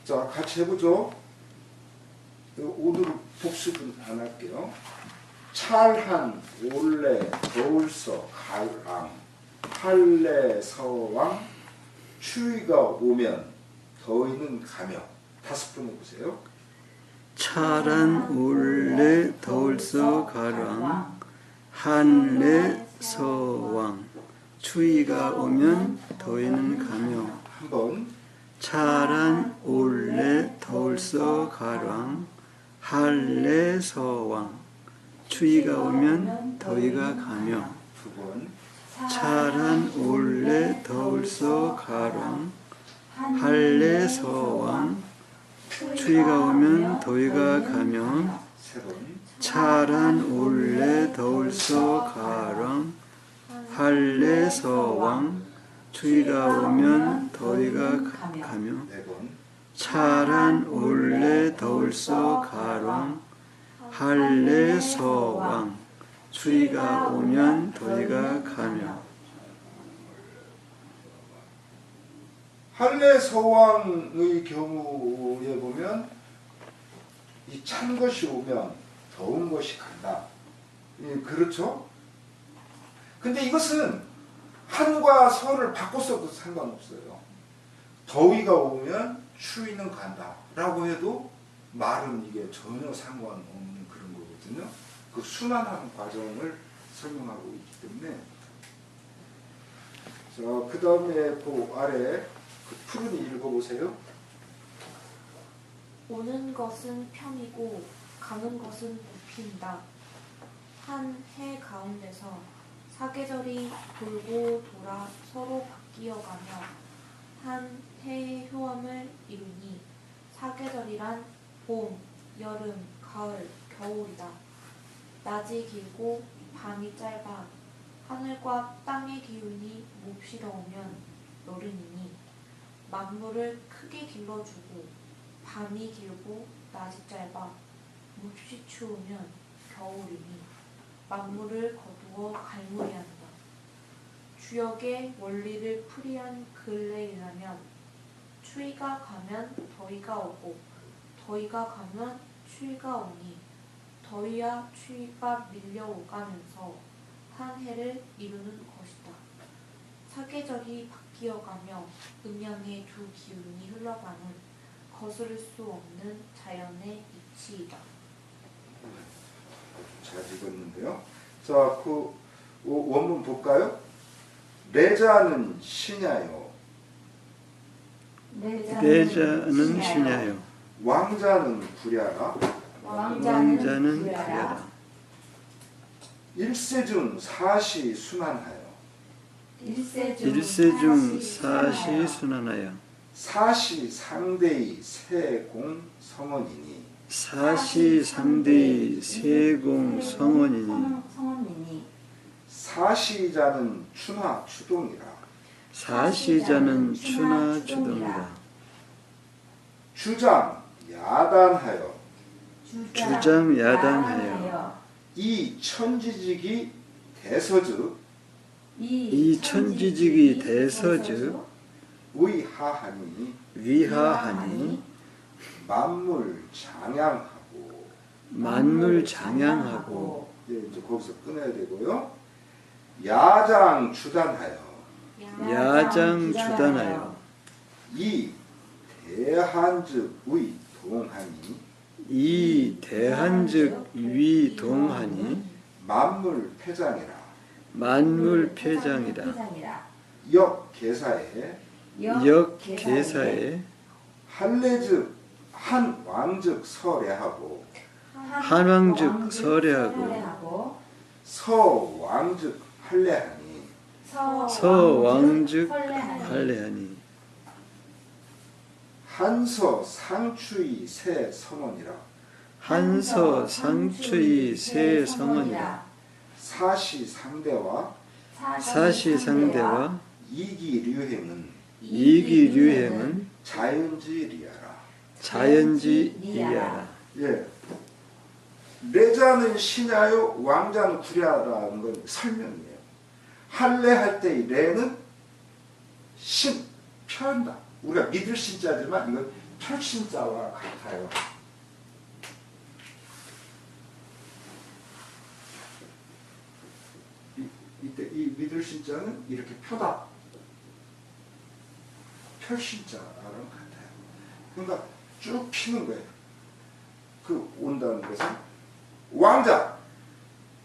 자, 같이 해보죠. 오늘은 복습은 안 할게요. 찰한 올래 겨울서 가을랑 할래 서왕 추위가 오면 더위는 가며. 5번 해보세요. 찰한 올래 더울서 가랑 한래 서왕 추위가 오면 더위는 가며. 한번 찰한 올래 더울서 가랑 한래 서왕 추위가 오면 더위가 가며. 2번 찰한 올래 더울서 가랑 한래 서왕 추위가 오면 더위가 가며. 3번 찰한 올래 더울서 가랑 한래 서왕 추위가 오면 더위가 가며. 4번 찰한 올래 더울서 가랑 한래 서왕 추위가 오면 더위가 가며. 할래 서왕의 경우에 보면 이 찬 것이 오면 더운 것이 간다. 예, 그렇죠? 근데 이것은 한과 서를 바꿨어도 상관없어요. 더위가 오면 추위는 간다 라고 해도 말은 이게 전혀 상관없는 그런 거거든요. 그 순환하는 과정을 설명하고 있기 때문에. 자, 그 다음에 그 아래 그 푸른이 읽어보세요. 오는 것은 편이고 가는 것은 굽힌다. 한 해 가운데서 사계절이 돌고 돌아 서로 바뀌어가며 한 해의 효험을 이루니 사계절이란 봄, 여름, 가을, 겨울이다. 낮이 길고 밤이 짧아 하늘과 땅의 기운이 몹시 더우면 여름이니 만물을 크게 길러주고 밤이 길고 낮이 짧아 몹시 추우면 겨울이니 만물을 거두어 갈무리한다. 주역의 원리를 풀이한 근래이라면 추위가 가면 더위가 오고 더위가 가면 추위가 오니 더위와 추위가 밀려오가면서 한 해를 이루는 것이다. 사계절이 바뀌어가며 음양의 두 기운이 흘러가는 거스를 수 없는 자연의 이치이다. 잘 읽었는데요. 자, 그 원문 볼까요? 내자는 시냐요. 내자는 시냐요. 왕자는 구랴라. 왕자는 구랴라. 일세중 사시 순환하여. 일세중 사시 순환하여. 사시 상대의 세공 성원이니. 사시 상대의 세공 성원이니. 사시자는 추나 추동이라. 사시자는 추나 추동이라. 주장 야단하여. 주장 야단하여. 이 천지직이 대서즉. 이 천지직이 대서즉 위하하니. 위하하니. 만물 장양하고. 만물 장양하고. 이제 거기서 끊어야 되고요. 야장 주단하여. 야장 주단하여. 이 대한즉 위 동하니. 이 대한즉 위 동하니. 만물 패장이라. 만물 패장이라. 역 계사에. 역 계사에. 할례즉 한 왕즉 설례하고. 한왕즉 설례하고. 서왕즉 할례하니. 서왕즉 할례하니. 한서 상추의 새 성원이라. 한서 상추의 새 성원이라. 사시상대와 사시상대와 이기류행은 이기류행은 자연지리야라. 자연지이야라. 예. 레자는 시냐요, 왕자는 구랴라는 건 설명이에요. 할례할 때의 레는 신, 편다. 우리가 믿을 신자지만 이건 철신자와 같아요. 이때 이 믿을 신자는 이렇게 펴다. 펼신자랑 같아요. 그러니까 쭉 피는 거예요. 그 온다는 것은 왕자.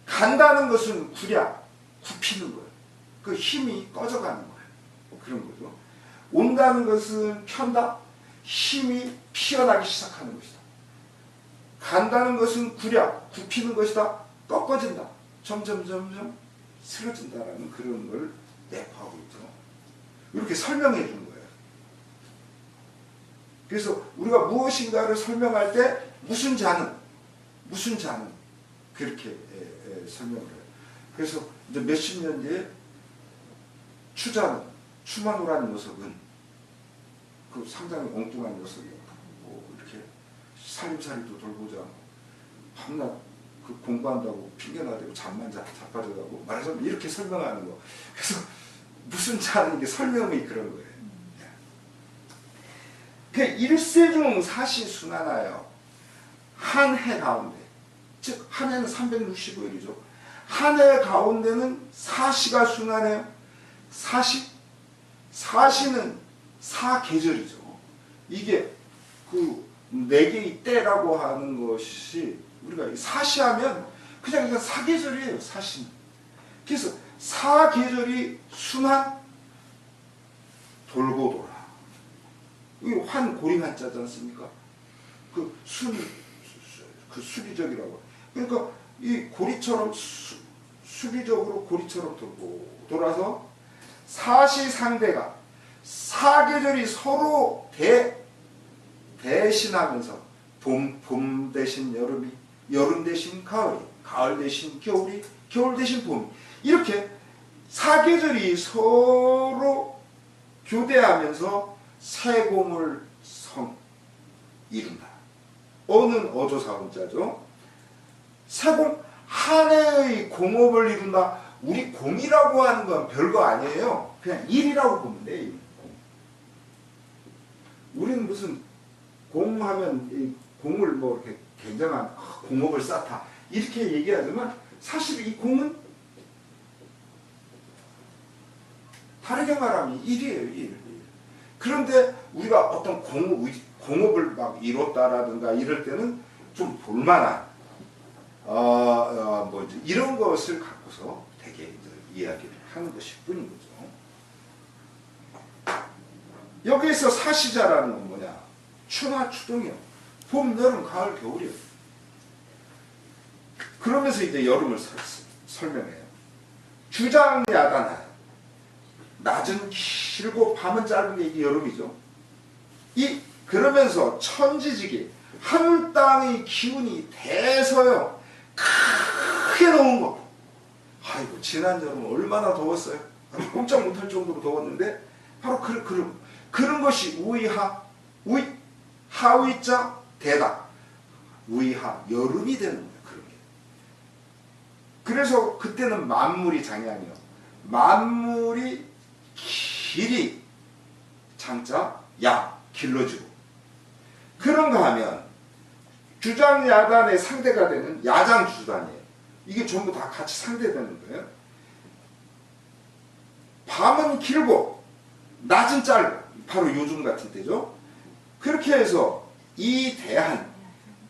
간다는 것은 구랴, 굽히는 거예요. 그 힘이 꺼져가는 거예요. 그런 거죠. 온다는 것은 편다, 힘이 피어나기 시작하는 것이다. 간다는 것은 구랴, 굽히는 것이다, 꺾어진다. 점점 쓰러진다라는 그런 걸 내포하고 있죠. 이렇게 설명해 준 거예요. 그래서 우리가 무엇인가를 설명할 때 무슨 자는 그렇게 설명을 해요. 그래서 이제 몇십 년 뒤에 추마노라는 녀석은 그 상당히 엉뚱한 녀석이에요. 뭐 이렇게 살림살이도 돌보지 않고 밤낮 그 공부한다고 핑계나 대고 잠만 자빠져가고 말하자면 이렇게 설명하는 거. 그래서 무슨 자는 게 설명이 그런 거예요. 그 일세중 사시순하나요. 한 해 가운데, 즉 한 해는 365일이죠. 한 해 가운데는 사시가 순하네요. 사시는 사계절이죠. 이게 그 네 개의 때라고 하는 것이 우리가 사시하면 그냥 사계절이에요. 사시는. 그래서 사계절이 순한 돌고 돌아. 이게 환고리 한자지 않습니까? 그 수리적이라고. 그러니까 이 고리처럼 수리적으로 고리처럼 돌고 돌아서 사시상대가 사계절이 서로 대신하면서 봄 대신 여름이, 여름 대신 가을이, 가을 대신 겨울이, 겨울 대신 봄이, 이렇게 사계절이 서로 교대하면서 세공을 이룬다. 어는 어조사원자죠. 세공, 한 해의 공업을 이룬다. 우리 공이라고 하는 건 별거 아니에요. 그냥 일이라고 보면 돼. 우리는 무슨 공하면 이 공을 뭐 이렇게 굉장한 공업을 쌓다 이렇게 얘기하지만 사실 이 공은 다르게 말하면 일이에요. 일. 그런데 우리가 어떤 공업을 막 이뤘다라든가 이럴 때는 좀 볼만한 뭐 이제 이런 것을 갖고서 되게 이제 이야기를 하는 것일 뿐인 거죠. 여기에서 사시자라는 건 뭐냐? 추나 추동이요. 봄, 여름, 가을, 겨울이요. 그러면서 이제 여름을 설명해요. 주장야단하여. 낮은 길고 밤은 짧은 게 이게 여름이죠. 그러면서 천지지기, 하늘 땅의 기운이 대서요. 크게 더운 거. 아이고, 지난 여름 얼마나 더웠어요. 꼼짝 못할 정도로 더웠는데, 바로 그런 것이 하위자 대다. 우이하, 여름이 되는 거예요. 그런 게. 그래서 그때는 만물이 장양이요. 만물이 길이 장자, 길러지고. 그런가 하면 주장야단의 상대가 되는 야장주단이에요. 이게 전부 다 같이 상대되는 거예요. 밤은 길고 낮은 짧고 바로 요즘 같은 때죠. 그렇게 해서 이 대한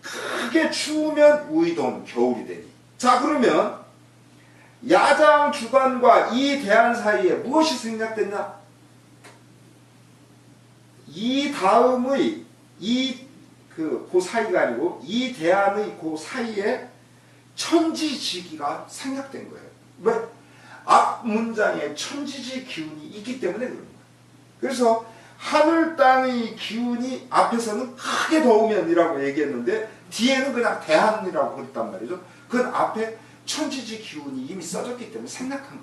크게 추우면 우이동 겨울이 되니. 자, 그러면 야장 주간과 이 대한 사이에 무엇이 생략됐냐? 이 다음의 그 사이가 아니고 이 대안의 그 사이에 천지지기가 생략된 거예요. 왜? 앞 문장에 천지지 기운이 있기 때문에 그런 거예요. 그래서 하늘 땅의 기운이 앞에서는 크게 더우면이라고 얘기했는데 뒤에는 그냥 대한이라고 그랬단 말이죠. 그건 앞에 천지지 기운이 이미 써졌기 때문에 생략한 거예요.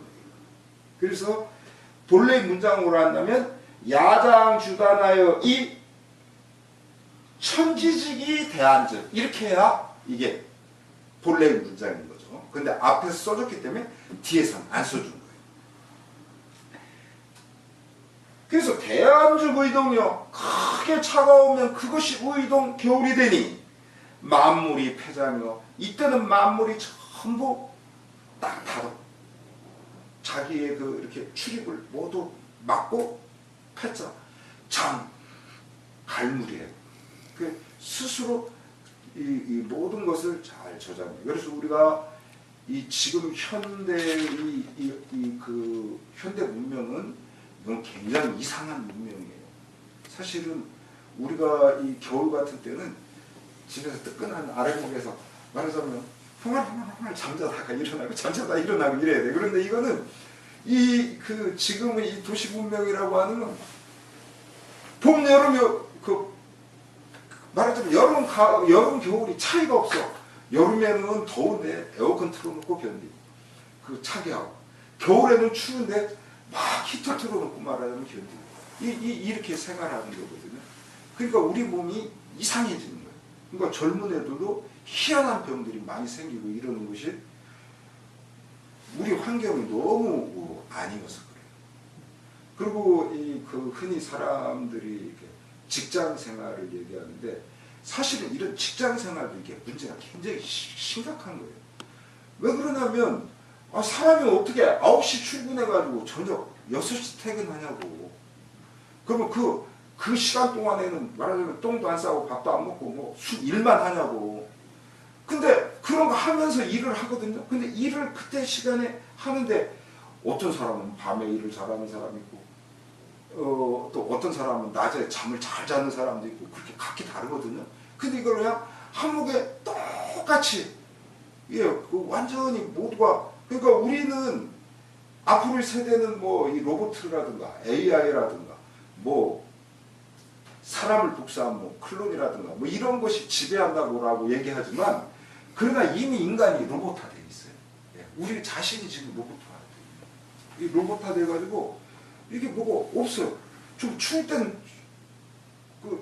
그래서 본래의 문장으로 한다면 야장 주단하여 이 천지지기 대한즉 이렇게 해야 이게 본래의 문장인 거죠. 근데 앞에서 써줬기 때문에 뒤에서는 안 써준 거예요. 그래서 대안죽 의동이요 크게 차가우면 그것이 의동 겨울이 되니 만물이 폐장이요 이때는 만물이 전부 딱 닫아 자기의 그 이렇게 출입을 모두 막고 폐자 장 갈무리해요. 그 스스로 이 모든 것을 잘 저장해요. 그래서 우리가 이 지금 현대의 그 현대 문명은 이건 굉장히 이상한 문명이에요. 사실은 우리가 이 겨울 같은 때는 집에서 뜨끈한 아랫목에서 말하자면 흥얼흥얼 잠자다가 일어나고 잠자다 일어나고 이래야 돼. 그런데 이거는 이 그 지금의 이 도시 문명이라고 하는 건 봄 여름이 그 말하자면 여름 겨울이 차이가 없어. 여름에는 더운데 에어컨 틀어놓고 견디고 그 차게 하고 겨울에는 추운데 막 히터 틀어놓고 말하자면 견디고 이렇게 생활하는 거거든요. 그러니까 우리 몸이 이상해지는 거예요. 그러니까 젊은 애들도 희한한 병들이 많이 생기고 이러는 것이 우리 환경이 너무 아니어서 그래요. 그리고 그 흔히 사람들이 이렇게 직장 생활을 얘기하는데 사실은 이런 직장 생활도 이게 문제가 굉장히 심각한 거예요. 왜 그러냐면 사람이 어떻게 9시 출근해가지고 저녁 6시 퇴근하냐고. 그러면 그 시간 동안에는 말하자면 똥도 안 싸고 밥도 안 먹고 뭐 일만 하냐고. 근데 그런 거 하면서 일을 하거든요. 근데 일을 그때 시간에 하는데 어떤 사람은 밤에 일을 잘하는 사람이 있고 또 어떤 사람은 낮에 잠을 잘 자는 사람도 있고 그렇게 각기 다르거든요. 근데 이걸 그냥 한목에 똑같이 그 완전히 모두가 그러니까 우리는 앞으로의 세대는 뭐 이 로봇이라든가 AI라든가 뭐 사람을 복사한 뭐 클론이라든가 뭐 이런 것이 지배한다고 얘기하지만 그러나 이미 인간이 로봇화되어 있어요. 우리 자신이 지금 로봇화돼. 이 로봇화돼가지고 이게 뭐가 없어요. 좀 추울 땐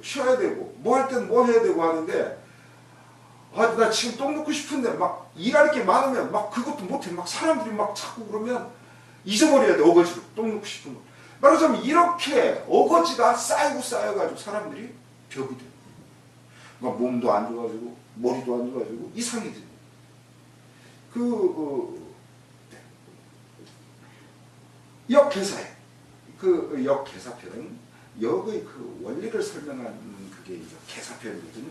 쉬어야 되고 뭐 할 땐 뭐 해야 되고 하는데 나 지금 똥 넣고 싶은데 막 일할 게 많으면 막 그것도 못해. 막 사람들이 막 자꾸 그러면 잊어버려야 돼. 어거지로 똥 넣고 싶은 거. 말하자면 이렇게 어거지가 쌓여가지고 사람들이 벽이 돼. 막 몸도 안 좋아지고 머리도 안 좋아지고 이상해지고. 역계사에 그 역계사편은 역의 그 원리를 설명하는 그게 이제 계사편이거든요.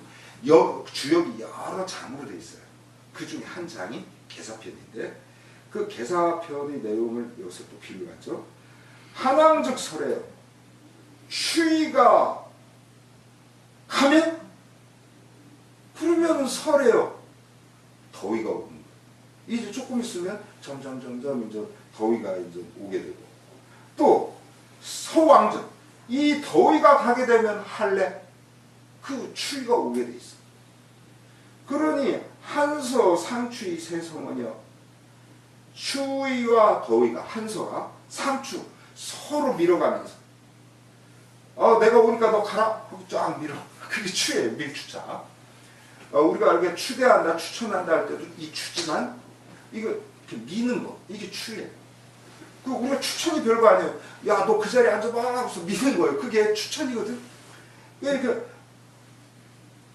주역이 여러 장으로 되어 있어요. 그 중에 한 장이 계사편인데 그 계사편의 내용을 여기서 또 비유하죠. 한왕적 설에요. 추위가 가면 그러면은 설에요. 더위가 오는 거예요. 이제 조금 있으면 점점 이제 더위가 이제 오게 되고 또 서왕적 이 더위가 가게 되면 할래 그 추위가 오게 돼 있어. 그러니 한서 상추이 세성은요. 추위와 더위가 한서가 상추 서로 밀어가면서 내가 오니까 너 가라 하고 쫙 밀어. 그게 추예요. 밀추자. 우리가 이렇게 추대한다 추천한다 할 때도 이 추지만 이거 이렇게 미는 거 이게 추예요. 우리가 추천이 별거 아니에요. 야, 너 그 자리에 앉아봐 하고서 미는 거예요. 그게 추천이거든. 그러니까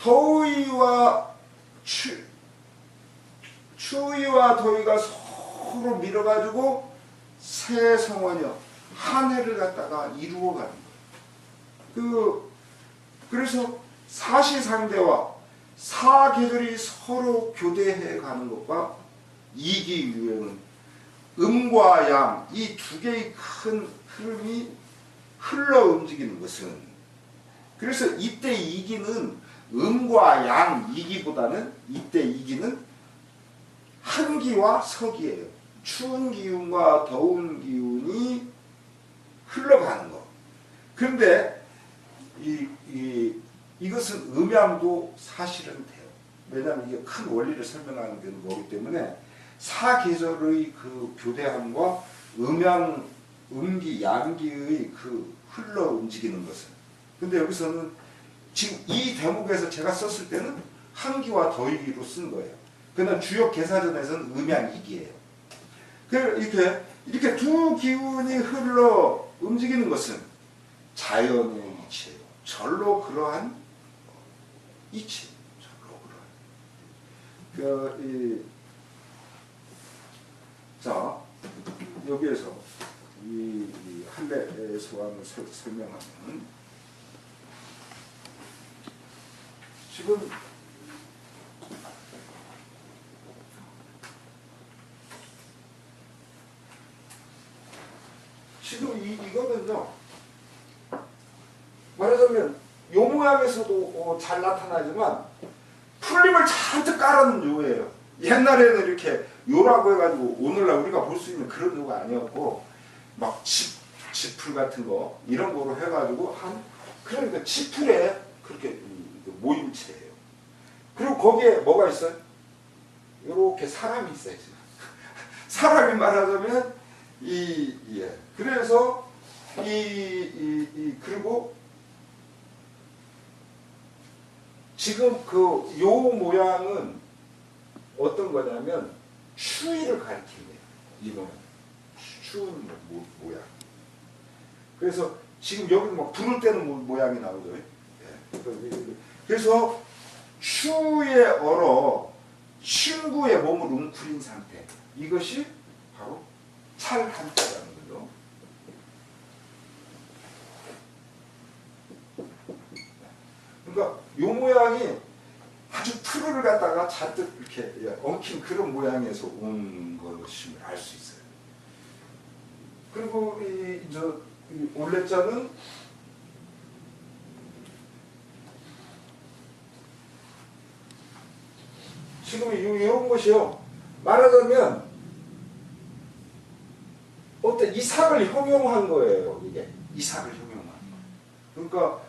더위와 추위와 더위가 서로 밀어가지고 새 성원이요 한 해를 갖다가 이루어가는 거예요. 그래서 사시상대와 사계절이 서로 교대해 가는 것과 이기유행은 음과 양 이 두 개의 큰 흐름이 흘러 움직이는 것은 그래서 이때 이기는 음과 양 이기보다는 이때 이기는 한기와 서기예요. 추운 기운과 더운 기운이 흘러가는 거. 그런데 이것은 음양도 사실은 돼요. 왜냐하면 이게 큰 원리를 설명하는 게 뭐기 때문에 사계절의 그 교대함과 음양, 음기, 양기의 그 흘러 움직이는 것은. 근데 여기서는 지금 이 대목에서 제가 썼을 때는 한기와 더위로 쓴 거예요. 그러나 주역 계사전에서는 음양이기예요. 이렇게 두 기운이 흘러 움직이는 것은 자연의 이치예요. 절로 그러한 이치. 절로 그러한. 자, 여기에서 이 할례 소환을 설명하면 지금 이거는요, 말하자면 요 모양에서도 잘 나타나지만 풀림을 잔뜩 깔아놓은 요예요. 옛날에는 이렇게 요라고 해가지고 오늘날 우리가 볼 수 있는 그런 요가 아니었고 막 지풀 같은 거 이런 거로 해가지고 그러니까 지풀에 그렇게 모임체예요. 그리고 거기에 뭐가 있어요? 이렇게 사람이 있어요. 사람이 말하자면 그래서 그리고 지금 요 모양은 어떤 거냐면 추위를 가리키네요. 이 모양. 추운 모양. 그래서 지금 여기도 막 불을 때는 모양이 나오죠. 그래서 추위에 얼어 친구의 몸을 웅크린 상태. 이것이 바로 찰한자라는 거죠. 그러니까 요 모양이 아주 풀을 갖다가 잔뜩 이렇게 엉킨 그런 모양에서 온 것임을 알 수 있어요. 그리고 이 올레자는 지금 이런 것이요. 말하자면 어떤 이삭을 형용한 거예요. 이게 이삭을 형용한 거. 그러니까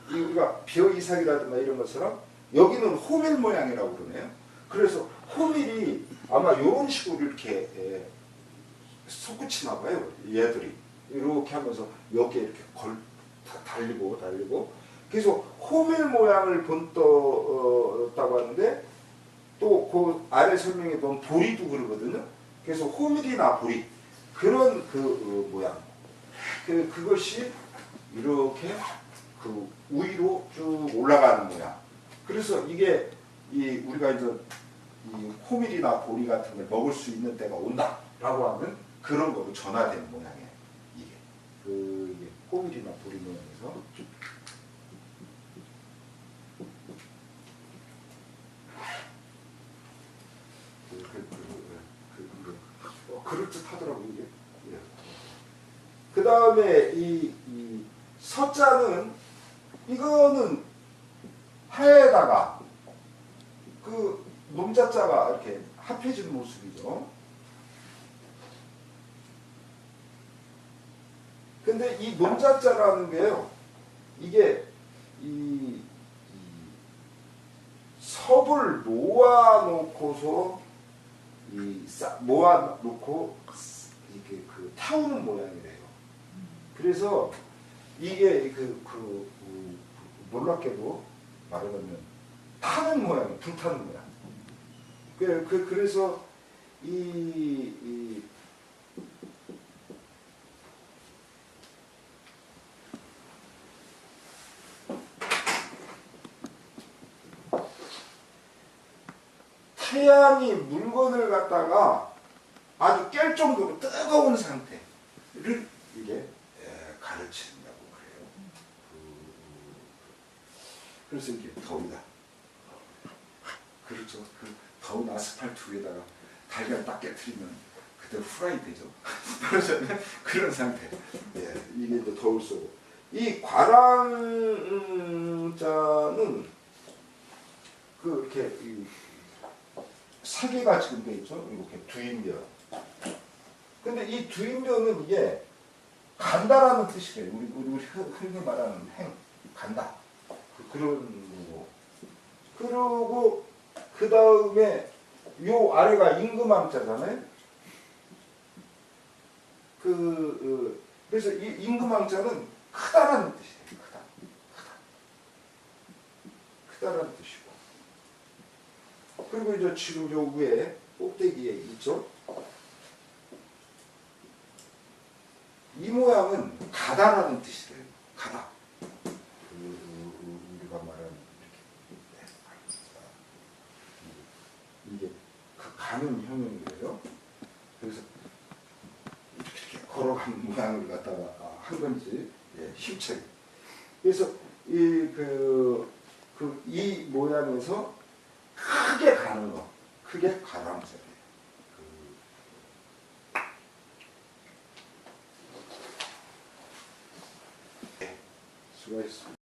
우리가 벼 이삭이라든가 이런 것처럼 여기는 호밀 모양이라고 그러네요. 그래서 호밀이 아마 이런 식으로 이렇게 솟구치나 봐요. 얘들이 이렇게 하면서 여기에 이렇게 달리고 그래서 호밀 모양을 본떴다고 하는데 또 그 아래 설명에 보면 보리도 그러거든요. 그래서 호밀이나 보리 그런 모양 그것이 이렇게 그 위로 쭉 올라가는 모양. 그래서 이게 우리가 이제 이 호밀이나 보리 같은 걸 먹을 수 있는 때가 온다라고 하면 그런 거로 전화되는 모양이에요. 이게 호밀이나 보리 모양에서 그럴듯하더라고요. 이게. 그 다음에 이 서자는 이거는 하에다가 그 놈자자가 이렇게 합해진 모습이죠. 근데 이 놈자자라는 게요, 이게 이 섭을 모아놓고서 모아놓고 이렇게 태우는 모양이래요. 그래서 이게 놀랍게도 말하자면 타는 모양, 불타는 모양. 그래서 태양이 물건을 갖다가 아주 깰 정도로 뜨거운 상태를 이게 가르친다고 그래요. 그래서 이게 더우다. 그렇죠. 그 더운 아스팔트 위에다가 달걀 딱 깨트리면 그대로 후라이 되죠. 그런 상태. 이게 이제 더울 쏘고. 이 과랑자는 이렇게 세 개가 지금 돼 있죠. 이렇게 두인변. 근데 이 두인변은 이게 간다라는 뜻이래요. 우리 흔히 말하는 간다. 그런 거고. 그리고 그 다음에 요 아래가 임금왕자잖아요. 그래서 이 임금왕자는 크다라는 뜻이에요. 크다라는 뜻이고. 그리고 이제 지금 요 위에 꼭대기에 있죠. 이 모양은 가다라는 뜻이래요. 가다. 우리가 말하는 이게 그 가는 형용이에요. 그래서 이렇게 걸어가는 모양을 갖다가 한 건지 힘차게. 그래서 이 모양에서 크게 가는 거, 크게 가라는 소리예요. 수고하셨습니다.